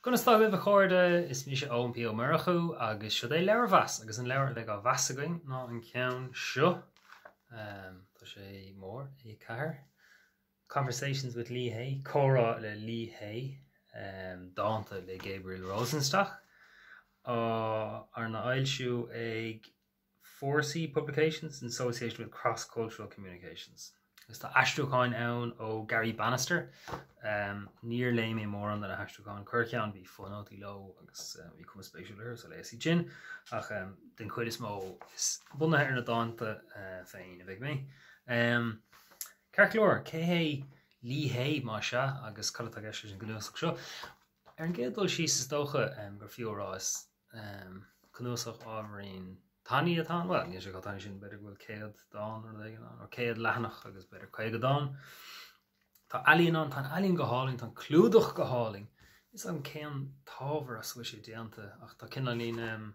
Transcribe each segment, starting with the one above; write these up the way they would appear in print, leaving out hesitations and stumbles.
Gonna start with a chorda is Misha OMP O'Marachu, agus should I Leabhar-mheas, agus an Leabhar like a Vasagoing, not in Count Shu. There's a more, a car. Conversations with Leabhar, Comhrá le Leabhar, Dante le Gabriel Rosenstock. Arna Ailshu ag 4C publications in association with cross-cultural communications. It's the Astrucáin own o Gary Bannister. Near lay me more on than a Astrucáin Kirkian be fun out low agus we come a special here so let's see gin. Ach den quite small is bunna her na Dante fein a big me. Carclor K Leabhar Masha agus Kalatagesh and Gnusach show. An gedol she's docha gur fiorás Gnusach overin Tani atán, well, níos go tani sin better go céad dán or céad lehanach agus better céad dán. Tá alíon an, tá alíon go háling, tá clúdach go háling. Is an céan tábhar as wisí dianta, ach tá cin alíon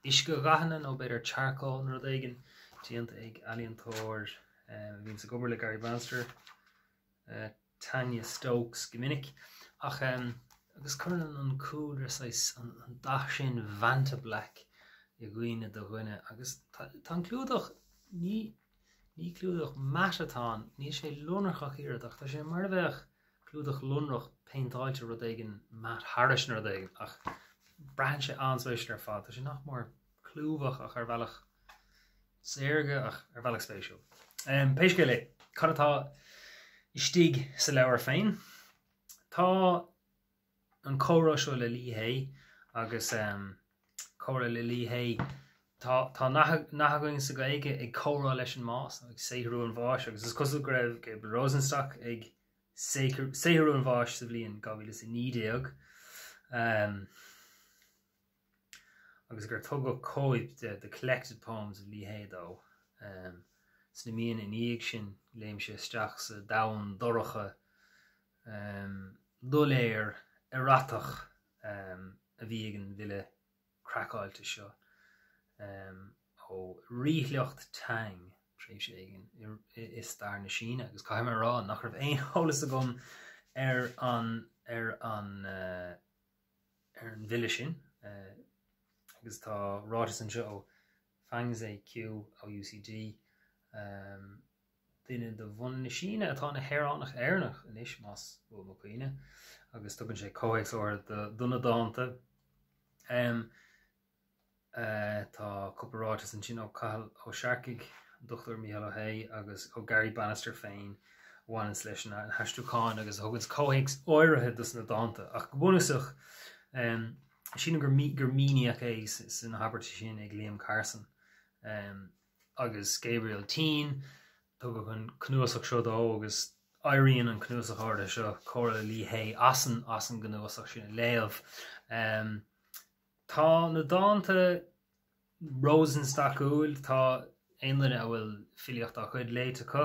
isca gahanan ó better charcoal nor daigen, dianta ag alíon tóir, vín sa gobar le Gary Bannister, Tanya Stokes Giminic, ach agus curnan an cúdra sais an dach sin Vanta Black, I gwine do gwine agus tan clúdach ní clúdach matatán ní sé lunarchach iradach tá sé mar bheith clúdach lunrach peintáilte rud éigen mat haris nar daigen ach bran sé ansveis ar fad tá sé nach mór clúvach ach ar bhealach sérge ach ar bhealach spéisiúil. Péisce le caratá I stig sa leabhar féin. Tá an Comhrá seo le Leabhar agus Comhrá le Leabhar tá nathagaing sa gaige ag Comhrá leis an más ag séithreú an bháis agus is cosú go raibh Gabriel Rosenstock ag séithreú an bháis sa bhliain 2019 agus gur tugad cóib the collected poems of Leabhar dó sna míon in íag sin léim sé isteach sa dain doracha dul-éir iratach a bhí ag an bhile crackáilte seo ó ríthleocht tang tríomh sé éigen is dar na Síne agus caiim rá nach raibh aon sholas agam ar an bhile sin agus tá rátas an seo ó fangs AQ ó UCD duine de bhun na Síne atá na hairánach airnach in is más bhfuil mo cuine agus tugann sé cóhéics ó duna dáanta tá cupparátas an sin ó cathal ó seacaigh Dr. Leabhar-mheas agus ó Gary Bannister féin bhain leis na Astrucáin agus thugann cóhéics áirithe dus na dáanta ach go bunasach sin gur míniaach é san habairte sin ag Liam Carson agus Gabriel Teen tugad chun cnuasach seo dó agus Irene an cnuasach áirthe seo Comhrá le Leabhar asan gnuasach sin léamh tá na dáanta Rosenstock úil tá aonlainne a bhfuil filiocht a chuid léite chu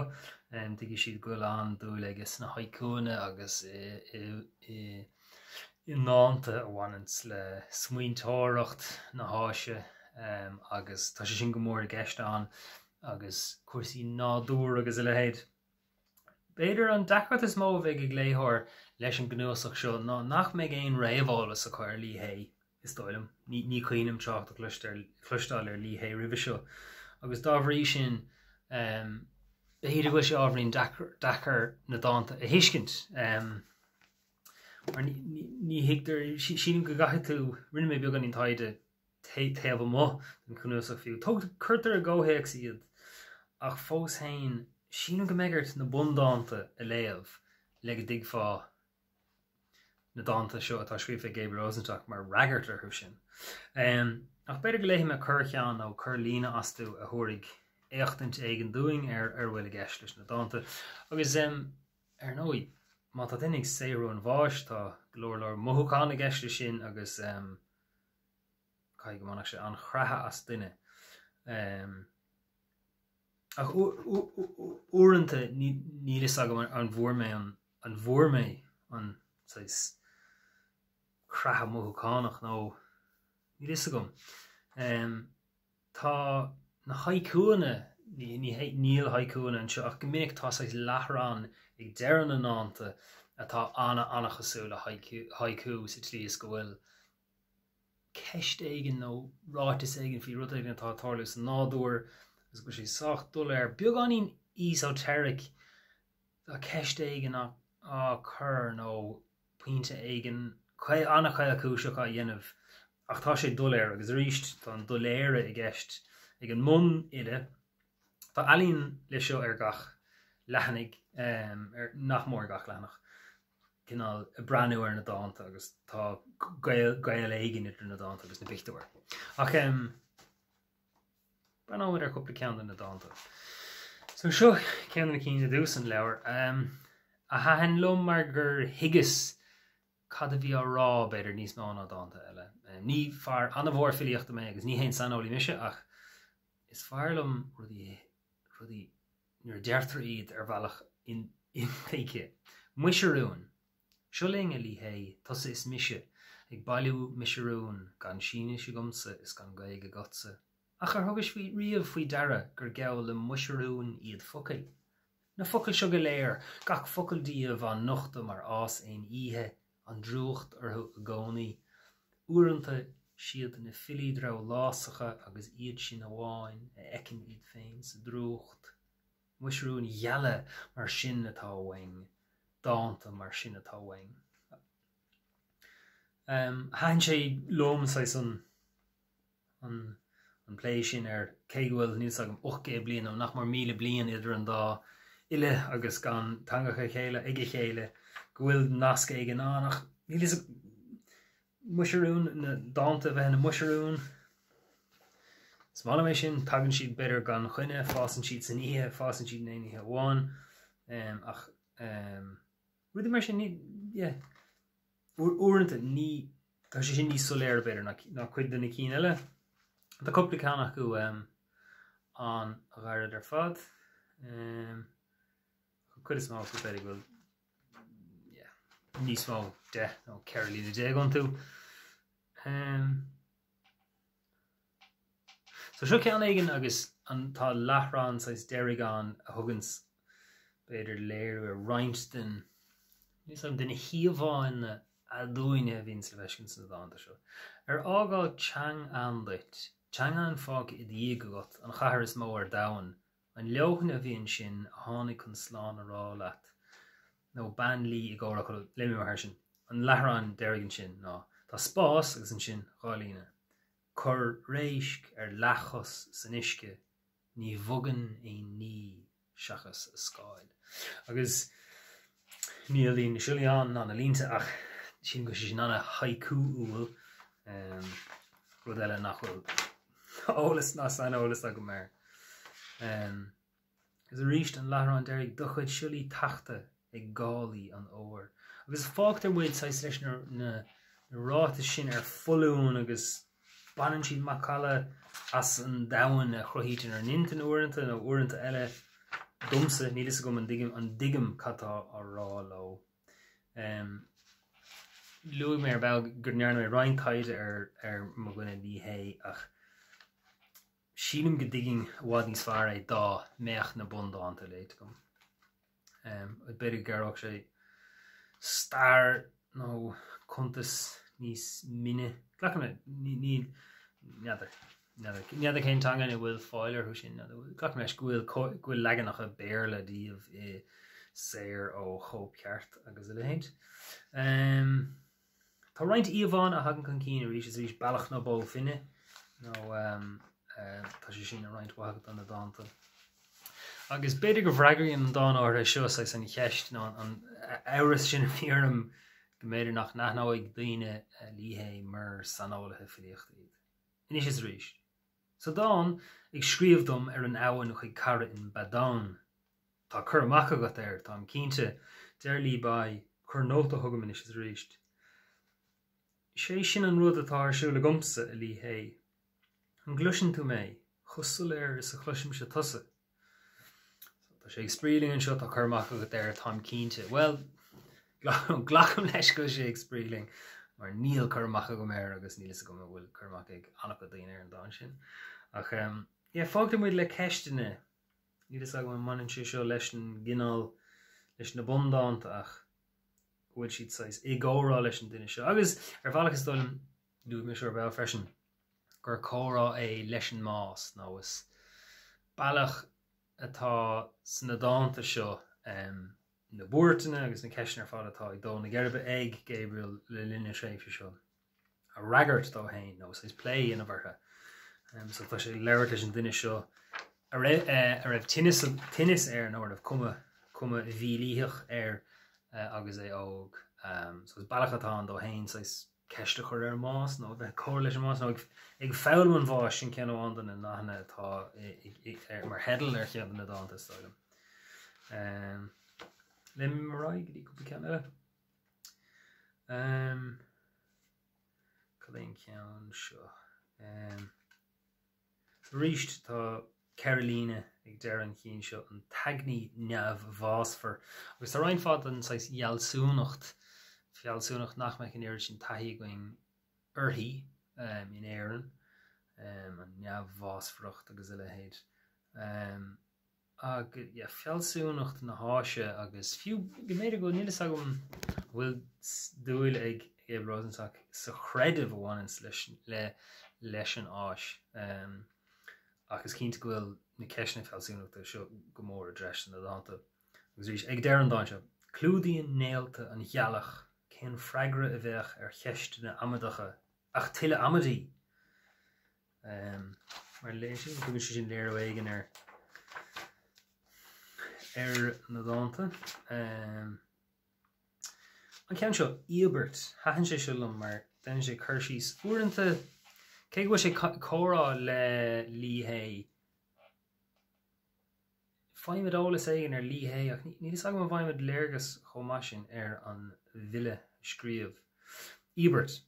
tuigi siad go an dúil agus na haicúne agus I náanta a bhaint le smaointóireacht na háise agus tá sé sin go mór a gceist an agus cuasaí nádúr agus I lehéad. Beidir an dacrat is mó bheith ag léithir leis an gnuasach seo ná nach méid aon réamhálas a chuir Leabhar is dóilm ní chuoinm teacht a chluisteáil ar Leabhar ribh seo agus dábhrí sin beidir bhfuil sé ábhríonn dachar na dáanta a thuiscint mar ní hiictar sin go gaithe tú rinne mé beag an íon taide taobh mo an cnuasach fiú chuirtar a ggóthaíoch siad ach fós hain sin go méigirt na bundáanta a léamh le go dig fá na dáanta seo atá scríomh Gabriel Rosenstock mar ragartar thu sin. Ach beidir go léim a Kirkian ó chur lína asú a thuaigh éachtaint éigen dúing ar bhfuil a gceist leis na dáanta. Agus ar nóí má tá duine séú an bháis tá glór mothúcáin a gceist sin agus cai go mánach sé an chreatha as duine. Ach uaireanta ní is agam an bhuairmé an cratha mothúcánach nó ní is agam. Tá na haicúine níl haicúine an seo ach go minic tá leathrán ag deireadh na náanta atá anna chasú le haiku sa tlíos go bhfuil ceist éigen nó ráitis éigen fi rud éigen atá tarlú sa nádúir agus go sé socht dul beag anín esoteric a ceist éigen á chur nó puinte éigen anna chaile cúiseach a dhéanamh ach tá sé dul agus ríist tá an dul éire i gceist ag an mum ide tá alíonn le seo gach lehannig nach mór gach lehanach cinál a breanú ar na dáanta agus tá gael éigen idir na dáanta agus na bichtúir ach breanúid ar cúpla ceann na dáanta so seo cean na cíine dús an leabhar a hahan lom mar gur higus cad a bhí á rá beidir níos má ná dáanta eile ní fear anna bhór filiochta mé agus ní hén sanolí mise ach is fearlumm rudí nuair deartar iad ar bhealach in féice muisiúin Siúling a lí tusa is mise ag bailú misisiún gan síne si gomsa is gan gaige gotsa ach ar thugus fao riamh faoi dara gur geall le muisiúin iad focail na focail seo go léir gach focaildíomh an nochta mar ás éon ihe an drúcht ar gcónaí uaireanta siad na filiadrá lásacha agus iad sin amháin a ecin iad féin sa drúcht muisiúin dheala mar sin atá waing dáanta mar sin atá waing hain sé lom sa an play sin ar céhfuil níos agam 8 blian ó nach mar 1000 blian idir an dá ile agus gan tangacha chéile ige chéile go bhfuil nasca ag an annach níl muisiúin na dáanta bheith na muisiúin smála mé sin tagann siad beidir gan chuine fásan siad san ihe fásan siad na ihe bháin ach rudí mar sin uaireanta ní tá sé sin níos soléir beidir ná cuid na cín eile Tá cúpla ceannach go an ghairad ar fad chuid is má go beidir bhfuil níos má de nó ceirlí na dé an tú so seo ceann éigen agus an tá lethrán sais deirigán a thugans beidir léir ar Reinston níos am duine hiamháin a dúine a bhín sa bheiscin sa dáanta seo ar ágáil teang andait teang an fág i dí go got an chathair is mó ar dahan an leochan a bhíonn sin a tháinig chun sláán a rá leat nó ban lí i ggóra chu léimiú mar sin an lethrán deirigan sin ná tá spás agus an sin gáilíne chur réisc ar leachos san isce ní bhogan é ní seachas a scáil agus níl líon na siúlaán ná na línta ach sin go sin anna haiku úil rud eile nach bhfuil ólas ná san ólas a go mar gus a ríist an lethrán deirig do chuid siúlaí tachta ag gálaí an óir agus fágtar muid sais leis na ráta sin ar folún agus banan siad macala as an dahan a chruthítean ar nintan uaireanta nó uaireanta eile dumsa nílas go an digam catá á rá lo luigh mé ar bhealh gur nearna mé reintaide ar mo gine dí ach sílim go digging bhád níos fearr é dá meach na bundáanta léit gom beidir garach sé star nó contas níos mine ghlachan ní neadidir cén tangan i bhfuil fáilir thu sin ghlachan leis gúil legan nach a béirle díomh i séir ó chópeart agus a lehéint tá roinnt íomháin a hagan chun cíine rís is rís bailach nó bó finne nó tá sé sin a roinnt wagad an na dáanta agus beidir go bhreagaíon an dána áir seo san cheist ná an áras sin fíorm go méidir nach nachnáigh daoine líthe mar sanálathe filiochta iad. Inis is rís. So dáin ag scríomhdom ar an abhainn chuig cara in Badán. Tá chur amach agat air, tá cínte deir lí ba chur nóta thugam inis is ríist. sé sin an rud atá arsúla gomsa a lí an gluisin tú mé, chusúil is a chluisim se tusa. Tá sé ag spríling an seo tá chumach agat ar tám cínte. Well, ghlacham leis go sé ag spríling, mar níl chumach go méir agus níl go bhfuil chumach ag annach go daon ar an dáin sin. Ach, fágta muid le ceistine, níl go man an seo leis an gginál leis na bundáanta ach bhfuil siad sais I gcórá leis an duine seo. Agus bhealachas dul dú me seo bheith freisin gur comhrá é leis an más nó is bailach atá san na dáanta seo na búirteanna agus na ceisina fád atá ag dó na geirbe ag Gabriel le linne séifse seo. A raggart dó hain nó is play ina bhartha. So tá sé leir leis an duine seo a raibh tinnis nó raibh cuma bhílíoch agus é óg. So is bailachatá dó hain sais ceiste chuir más nó bheith cóir leis an más nó ag fáil an bháis sin ceanháin na nachna atá mar hedal chean na dáanta stáilm. Lim marráid go dtí cúpla ceann eile. Colleen ceann seo. Ríist tá Caroline ag deir an cín seo an tagní neamh bhásfar. Agus tá rain fad an gealsúnacht nach me an éir sin taithí going orthaí in éireann an neamh bhásfracht agus ile héad. Fealsúnacht na háise agus fiú goméidir go nílas agam bhfuil dúil ag Rosenstock sa chreidir bhhainins leis an áis. Agus cínta go bhfuil na ceisna fealsúnachta seo go mór a dreis na dáanta. Agus rís ag deir an dáin seo, clúdaíonn néalta an ghealach cén freigra a bheith ar cheist na amadacha ach tuile amadí. Mar léis sin, go sin léir aigen ar na dáanta. An ceann seo Iabert, haithann sé siúlam mar den sé chuirsís uaireanta cé go bhfuil sé comhrá le Leabhar. Feimid eolalas éigean ar Leabhar ach ní is agam feimid léargas chomásin ar an bhile scríomh. Iabert,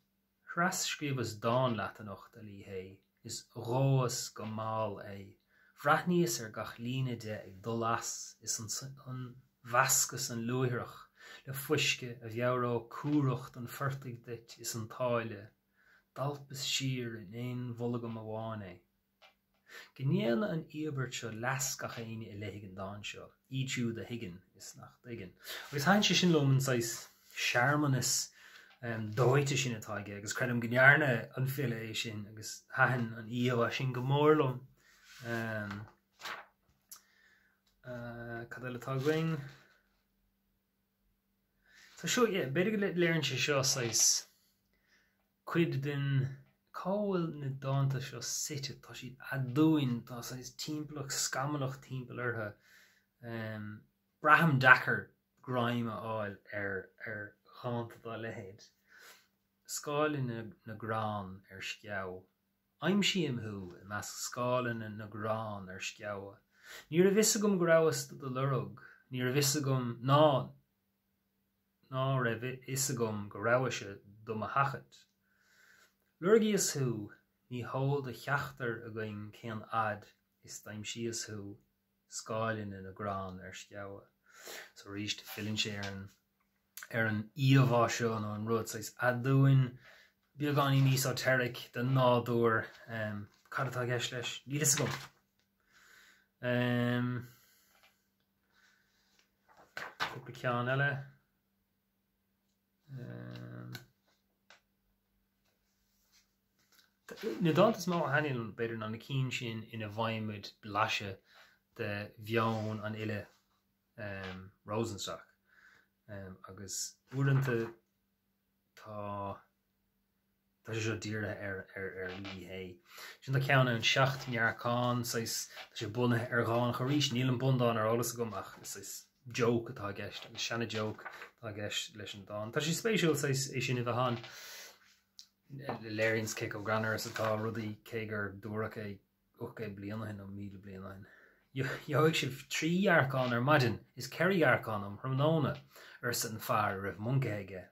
chreas scríobhas dáin leatanocht a Leabhar is róas go máil é. Bhreathníos ar gach líne de ag dul as is an bhascas an luithreach le fuisce a bhearrá cuaireacht an fertig dit is an táile. Dalpas siar in éon bholagam amháin é. Gnéana an Iabert seo las gach aine I leigh an dáin seo. Ítiú de higgin is nach diggin. Agus hain sé sin loman sais searmanas dóite sin atá ige agus credum gnearna an fila é sin agus hain an íomha sin go mórlum. Cad eile tá going. So seo, beidir go léironn sé seo sais cuid den cáil na dáanta seo site tá siad a dúin tá sais timplach scamalach timp ortha. Braham Dacker graime áil ar cháanta dá lehéad. Scáilin na grán ar sceabh. Aimsíam I meas scáilin na grán ar sceabh. Ní a bhisagum gráhas do lurug, ní a bhisagum ná raibh isagum go ráhaise do a hachad. Lurgias ní hól de cheachtar a going cén ad is daimsías scáilin na grán ar sceabh. So ríist fillin sé ar an íomhá seo nó an rud sais adúin beag an níos á teirich den nádúir cad atá gceist leis ní is gom. Cúpla ceann eile. Na dátas má hainil beidir ná na cín sin ina bhaimid blaise de bheann an ile Rosenstock. Agus uaireanta tá sé seo díre ar Leabhar. Sin tá ceanna an 7 nearcán tá sé bunathe ar gáin choríis níl an bundán ar olalas agam ach is joke atá gceist agus seanna joke tá gceist leis an dáin. Tá sé spéisiúil é sin I bheitán léirins cé ó granar atá rudaí cé gur dúraach é 8 blianain ó 1000 blianain. Joigh sibh 3 arcán ar maidin is ceirí arcán am thromnóna ar san fear raibh muncathe.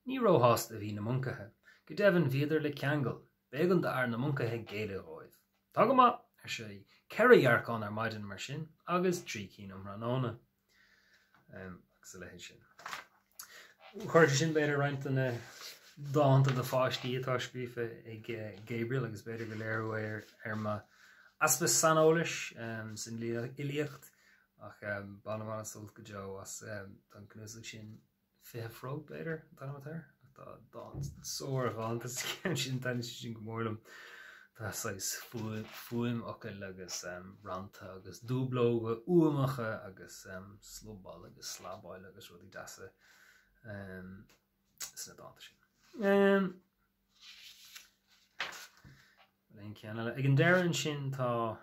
Ní róthast a bhí na muncathe. Go deimhin bhíidir le ceangal, bégan ar na muncathe géile óibh. Tá go maith ar sé ceirí arcán ar maidin mar sin agus 3 cín am thromnóna. Agus le sin. Chuirte sin beidir roiint na dáanta de fáistí atá scríofa ag Gabriel agus beidir go léirh ar ma aspas sanolalis sin ilíocht ach banamán sult go Joe as an cnúsach sin frog better diameter. That's sore on this sin tan sin gomorlum. That's like fuim okkel agus ranta agus dúblóga uamacha agus slubal agus slabáil agus rudí dasa sna dáanta sin. Lein ceanna ag an deireann sin tá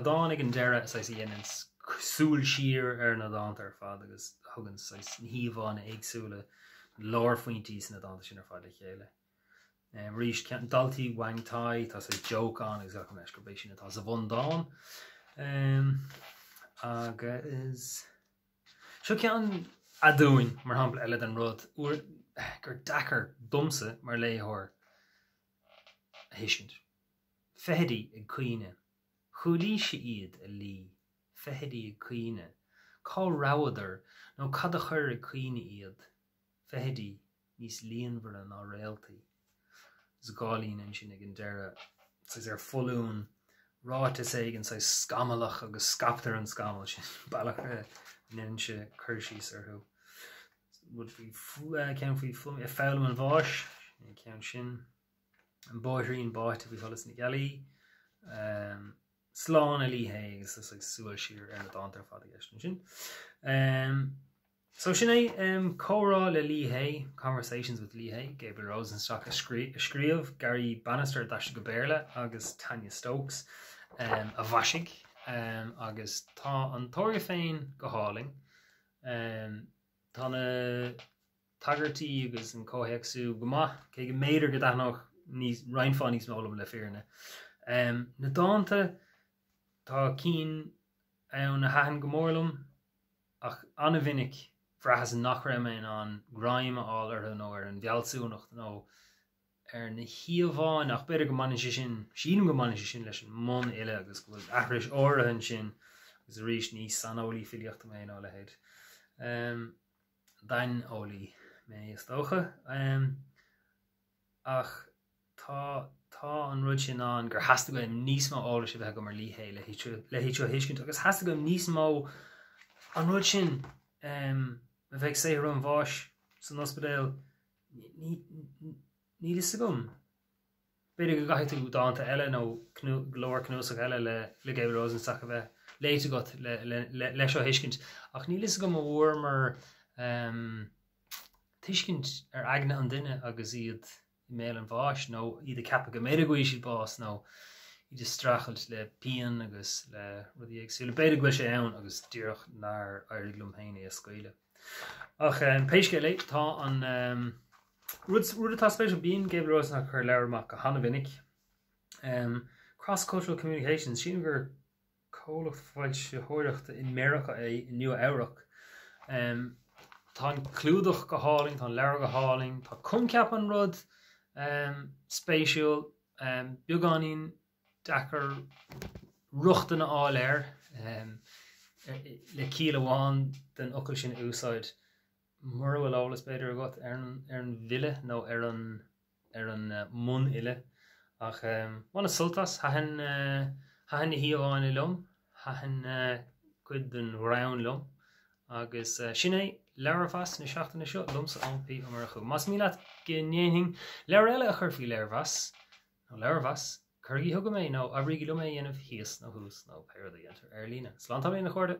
dáin ag an deire is dhéanaan súil siar ar na dáanta ar fad agus thugann híomháin agsúla lár faointí na dáanta sin ar fad a chéile. Rís cean daltaí wangtáid tá joke an agus go meis gur bééis sin atá sa bhn dáin. Agus seo cean a dúin mar hampla eile an rud gur dachar dumsa mar léthir a hiiscint. Fehedí ag cuine. Chudí sé iad a lí. Fehedí ag cuine. Cá ráadar nó cad a chur ag cuine iad. Fehedí níos líonmhar ná réaltaí. Zgálín an sin ag an deire ar folún ráta ag an scamalach agus scaptar an scamal sin bailach nin se chuirsís arthú. Would be cean faoi flum a fálam an bháis cean sin an báithrín báit a bhí tholas na gealaí sláán a líthe agus is súil siar ar na dáanta ar fad a gceist sin. So sin é Comhrá le Leabhar, Conversations with Leabhar, Gabriel Rosenstock a scríomh, Gary Bannister Dash Gabriel agus Tanya Stokes a bhaisig agus tá an tóir féin go háling. Tána tagartí agus an cóhéagsú go maith cé go méidir go dtach níos reinfáin níos mólam le fearne. Na dáanta tá cín ann na hahan go mórlam ach anna vinnic frachas an nach raibh an gráim áil ar nó ar an bhealsúnacht nó ar na hiomháin ach beidir go mainiise sin sínim go mainiise sin leis an món eile agus go bhfuil ahris áirithe sin agus rís níos sanolí filiochta mé á le héad. Dain ólí mé is dócha ach tá an rud sin an gur has go níos má ála sé bheith go mar Leabhar le héiteo hiiscint agus has go níos má an rud sin a bheith sé an bháis san ospedéil ní is gom. Beidir go gaiithú dáanta eile nó glóir cnúsach eile le Gabriel Rosenstock a bheith léite go leis seo hiiscint ach ní is go má bhór mar tuiscint ar aithne an duine agus iad mé an bháis nó iad a cappa go méidir go siad bás nó iad strachelt le pean agus le rudí agsúla beidir go sé ann agus dúireach nar airglum héine a scoile. Ach péisce le tá an rud atá spéisial bíon Gabriel Rosenstock chur leabharach go hanna vinnic. Cross-cultural communications sin gur cólacht fáil se thuireachta in America é in Nua-Eabhrac. Tá clúdach go háling, tá leabhar go háling, tá cumceap an rud spéisiúil beagáinín dachar ruchta na áil air le cíl amháin den ocail sin úsáid mar bhfuil álas beidir agat ar an bhile nó ar an mun ile ach bhaina sultas hahan na hiomháin i lom hahan cuid den rán lom agus sin é leabharfas na seachtainna seo lumsa anpaí mar chu. Mas mí leat gnéing leabhar eile a chur faoi leabharfas nó leabharfas chuirgí thugam é nó a ríigi lom é dhéanamh híos nó hús nó péir a dhéantar ar lína. Slán tá mé na chuirde.